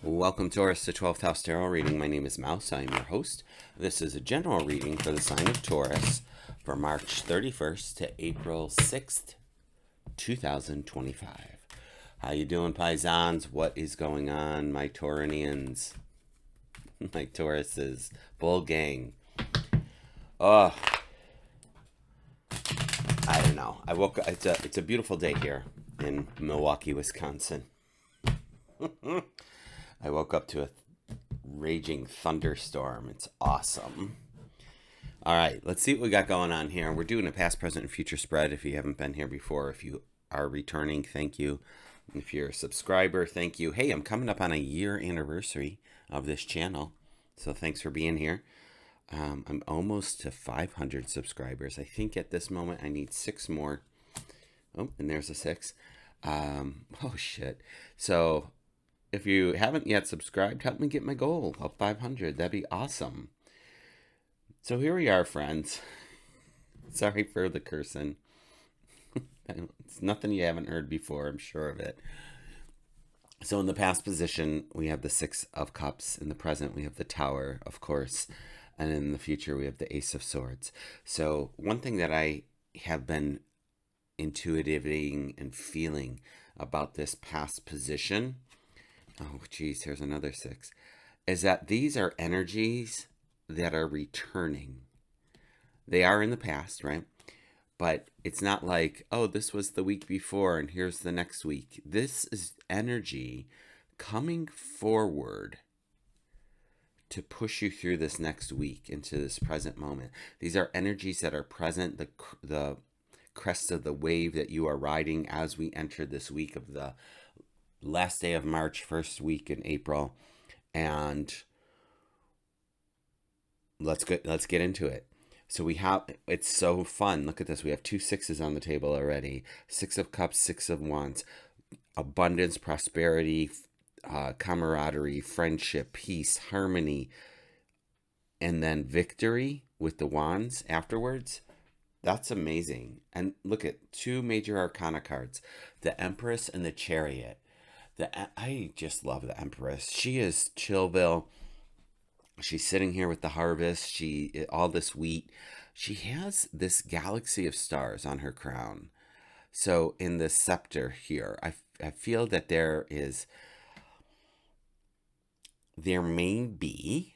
Welcome, Taurus, to 12th House Tarot reading. My name is Mouse. I am your host. This is a general reading for the sign of Taurus for March 31st to April 6th, 2025. How you doing, paisans? What is going on, my Tauranians? My Tauruses. Bull gang. Oh, I don't know. I woke up. It's a beautiful day here in Milwaukee, Wisconsin. I woke up to a raging thunderstorm. It's awesome. All right, let's see what we got going on here. We're doing a past, present, and future spread. If you haven't been here before, if you are returning, thank you. If you're a subscriber, thank you. Hey, I'm coming up on a year anniversary of this channel, so thanks for being here. I'm almost to 500 subscribers. I think at this moment I need 6 more. Oh, and there's a 6. Oh, shit. So if you haven't yet subscribed, help me get my goal of 500. That'd be awesome. So here we are, friends. Sorry for the cursing. It's nothing you haven't heard before, I'm sure of it. So in the past position, we have the 6 of Cups. In the present, we have the Tower, of course. And in the future, we have the Ace of Swords. So one thing that I have been intuiting and feeling about this past position, oh geez, here's another 6, is that these are energies that are returning. They are in the past, right? But it's not like, oh, this was the week before and here's the next week. This is energy coming forward to push you through this next week into this present moment. These are energies that are present, the crest of the wave that you are riding as we enter this week of the last day of March, first week in April. And let's get into it. So we have, it's so fun. Look at this. We have 2 6s on the table already. 6 of Cups, 6 of Wands. Abundance, prosperity, camaraderie, friendship, peace, harmony, and then victory with the wands afterwards. That's amazing. And look at 2 major arcana cards, the Empress and the Chariot. I just love the Empress. She is Chillville. She's sitting here with the harvest. All this wheat. She has this galaxy of stars on her crown. So in the scepter here, I feel that there may be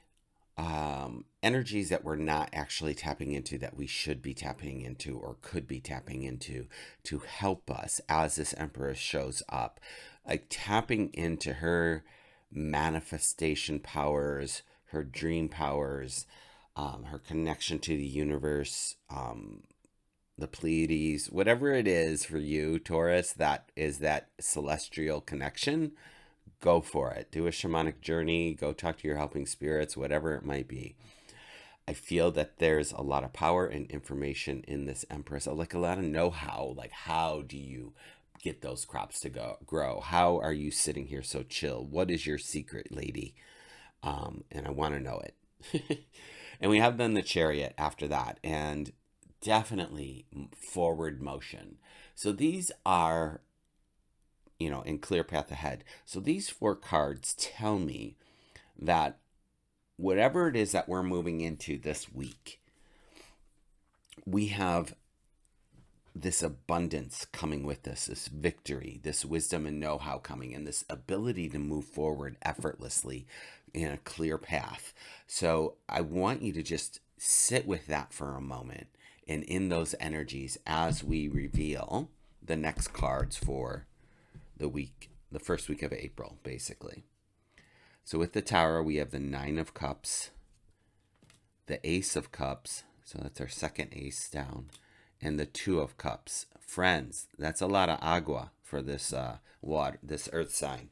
energies that we're not actually tapping into that we should be tapping into or could be tapping into to help us as this Empress shows up. Like tapping into her manifestation powers, her dream powers, her connection to the universe, the Pleiades, whatever it is for you, Taurus, that is that celestial connection. Go for it. Do a shamanic journey. Go talk to your helping spirits, whatever it might be. I feel that there's a lot of power and information in this Empress, like a lot of know-how. Like, how do you get those crops to grow? How are you sitting here so chill? What is your secret, lady? And I want to know it. And we have then the Chariot after that, and definitely forward motion. So these are, in clear path ahead. So these 4 cards tell me that whatever it is that we're moving into this week, we have this abundance coming with us, this victory, this wisdom and know-how coming, and this ability to move forward effortlessly in a clear path. So I want you to just sit with that for a moment and in those energies as we reveal the next cards for the week, the first week of April, basically. So with the Tower, we have the 9 of Cups, the Ace of Cups, so that's our second ace down, and the 2 of Cups. Friends, that's a lot of agua for this water, this earth sign.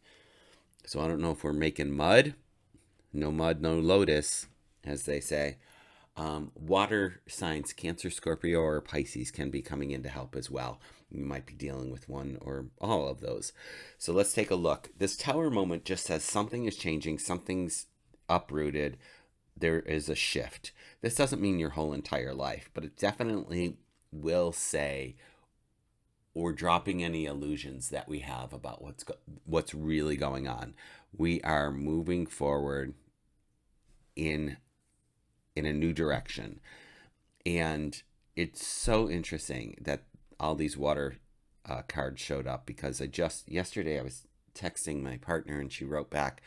So I don't know if we're making mud. No mud, no lotus, as they say. Water signs, Cancer, Scorpio, or Pisces can be coming in to help as well. You might be dealing with one or all of those. So let's take a look. This Tower moment just says something is changing, something's uprooted, there is a shift. This doesn't mean your whole entire life, but it definitely will say or dropping any illusions that we have about what's really going on. We are moving forward in a new direction. And it's so interesting that all these water cards showed up, because yesterday I was texting my partner and she wrote back.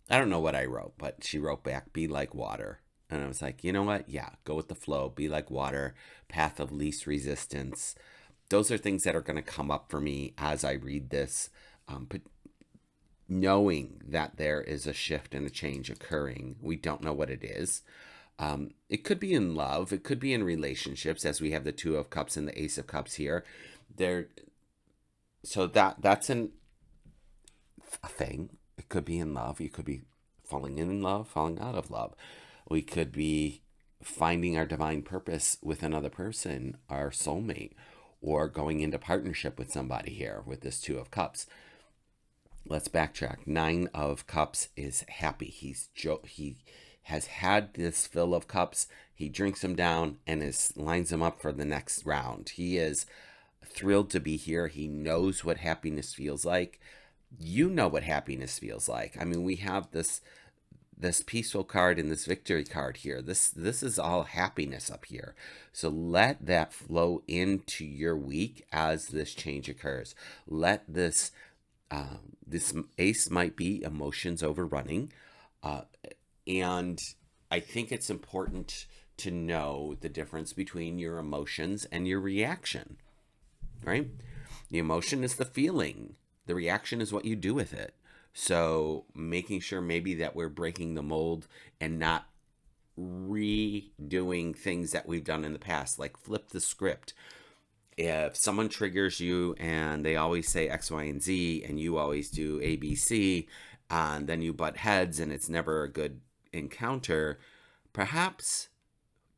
I don't know what I wrote, but she wrote back, "Be like water." And I was like, you know what? Yeah, go with the flow. Be like water, path of least resistance. Those are things that are going to come up for me as I read this. But knowing that there is a shift and a change occurring, we don't know what it is. It could be in love. It could be in relationships, as we have the Two of Cups and the Ace of Cups here. There, so that's a thing. It could be in love. You could be falling in love, falling out of love. We could be finding our divine purpose with another person, our soulmate, or going into partnership with somebody here with this Two of Cups. Let's backtrack. Nine of Cups is happy. He has had this fill of cups. He drinks them down and lines them up for the next round. He is thrilled to be here. He knows what happiness feels like. You know what happiness feels like. I mean, we have this peaceful card and this victory card here. This is all happiness up here. So let that flow into your week as this change occurs. Let this ace might be emotions overrunning, and I think it's important to know the difference between your emotions and your reaction. Right? The emotion is the feeling. The reaction is what you do with it. So making sure maybe that we're breaking the mold and not redoing things that we've done in the past, like flip the script. If someone triggers you and they always say X, Y, and Z, and you always do A, B, C, and then you butt heads and it's never a good encounter, perhaps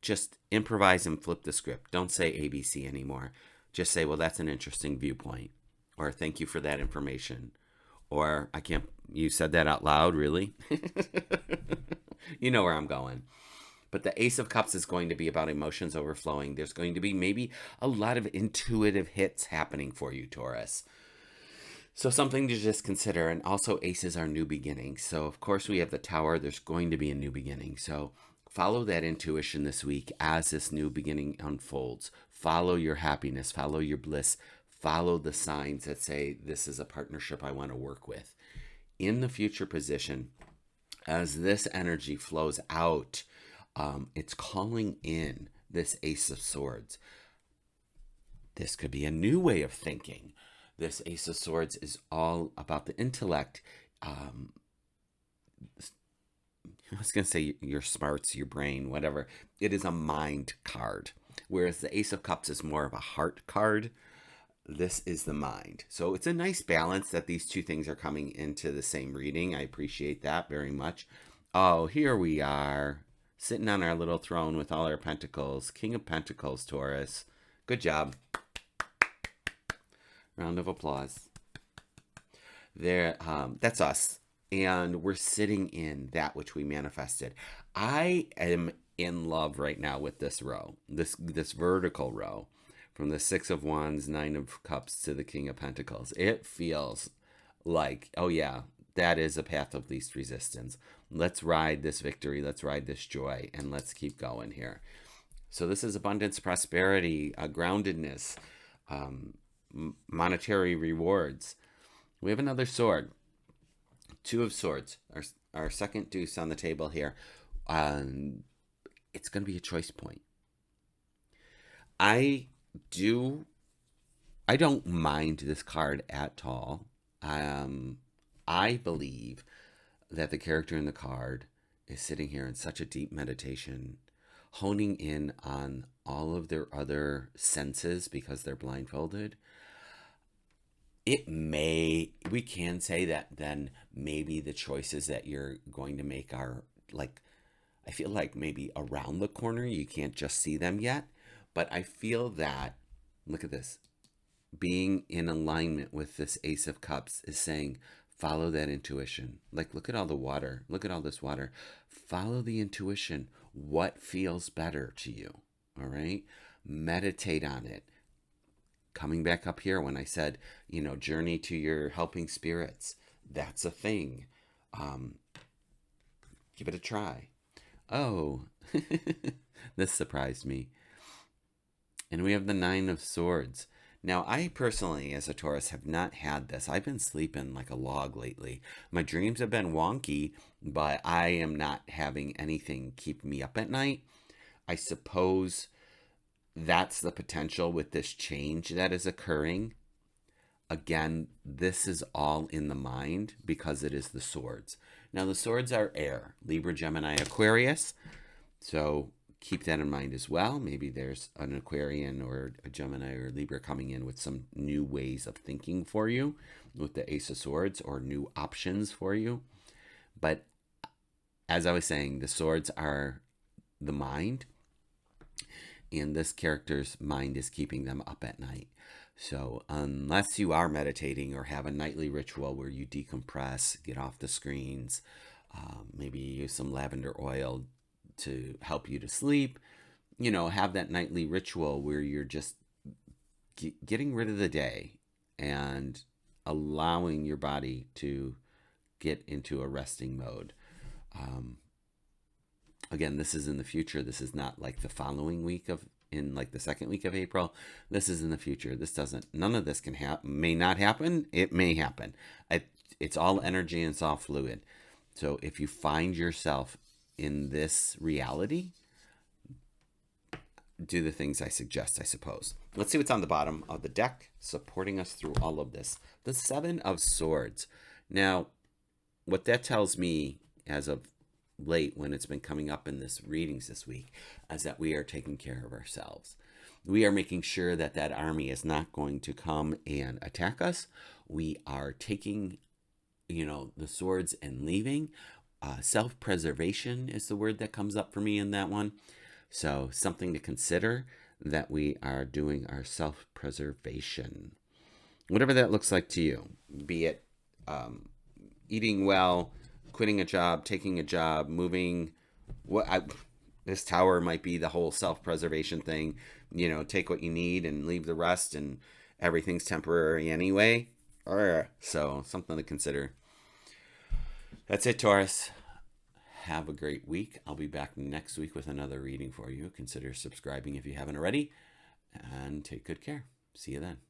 just improvise and flip the script. Don't say A, B, C anymore. Just say, well, that's an interesting viewpoint. Or thank you for that information. Or you said that out loud, really? You know where I'm going. But the Ace of Cups is going to be about emotions overflowing. There's going to be maybe a lot of intuitive hits happening for you, Taurus. So something to just consider. And also, aces are new beginnings. So, of course, we have the Tower. There's going to be a new beginning. So follow that intuition this week as this new beginning unfolds. Follow your happiness. Follow your bliss. Follow the signs that say, this is a partnership I want to work with. In the future position, as this energy flows out, it's calling in this Ace of Swords. This could be a new way of thinking. This Ace of Swords is all about the intellect. I was going to say your smarts, your brain, whatever. It is a mind card. Whereas the Ace of Cups is more of a heart card. This is the mind. So it's a nice balance that these two things are coming into the same reading. I appreciate that very much. Oh, here we are, sitting on our little throne with all our pentacles. King of Pentacles, Taurus. Good job. Round of applause. There, that's us. And we're sitting in that which we manifested. I am in love right now with this row, this vertical row. From the Six of Wands, Nine of Cups to the King of Pentacles. It feels like, oh yeah, that is a path of least resistance. Let's ride this victory. Let's ride this joy. And let's keep going here. So this is abundance, prosperity, groundedness, monetary rewards. We have another sword. Two of Swords. Our second deuce on the table here. It's going to be a choice point. I don't mind this card at all. I believe that the character in the card is sitting here in such a deep meditation, honing in on all of their other senses because they're blindfolded. We can say that then maybe the choices that you're going to make are like, I feel like maybe around the corner. You can't just see them yet. But I feel that, look at this, being in alignment with this Ace of Cups is saying, follow that intuition. Like, look at all the water. Look at all this water. Follow the intuition. What feels better to you? All right? Meditate on it. coming back up here when I said, journey to your helping spirits. That's a thing. Um, Give it a try. Oh, this surprised me. And we have the Nine of Swords. Now, I personally, as a Taurus, have not had this. I've been sleeping like a log lately. My dreams have been wonky, but I am not having anything keep me up at night. I suppose that's the potential with this change that is occurring. Again, this is all in the mind because it is the swords. Now, the swords are air, Libra, Gemini, Aquarius. So keep that in mind as well. Maybe there's an Aquarian or a Gemini or Libra coming in with some new ways of thinking for you with the Ace of Swords, or new options for you. But as I was saying, the swords are the mind, and this character's mind is keeping them up at night. So unless you are meditating or have a nightly ritual where you decompress, get off the screens, maybe use some lavender oil to help you to sleep, have that nightly ritual where you're just getting rid of the day and allowing your body to get into a resting mode. Again, this is in the future. This is not like the following week in like the second week of April. This is in the future. None of this may not happen. It may happen. It's all energy and it's all fluid. So if you find yourself in this reality, do the things I suggest, I suppose. Let's see what's on the bottom of the deck supporting us through all of this. The Seven of Swords. Now, what that tells me as of late, when it's been coming up in this readings this week, is that we are taking care of ourselves. We are making sure that that army is not going to come and attack us. We are taking, the swords and leaving. Self-preservation is the word that comes up for me in that one. So something to consider, that we are doing our self-preservation. Whatever that looks like to you, be it eating well, quitting a job, taking a job, moving. This tower might be the whole self-preservation thing. Take what you need and leave the rest, and everything's temporary anyway. So something to consider. That's it, Taurus. Have a great week. I'll be back next week with another reading for you. Consider subscribing if you haven't already, and take good care. See you then.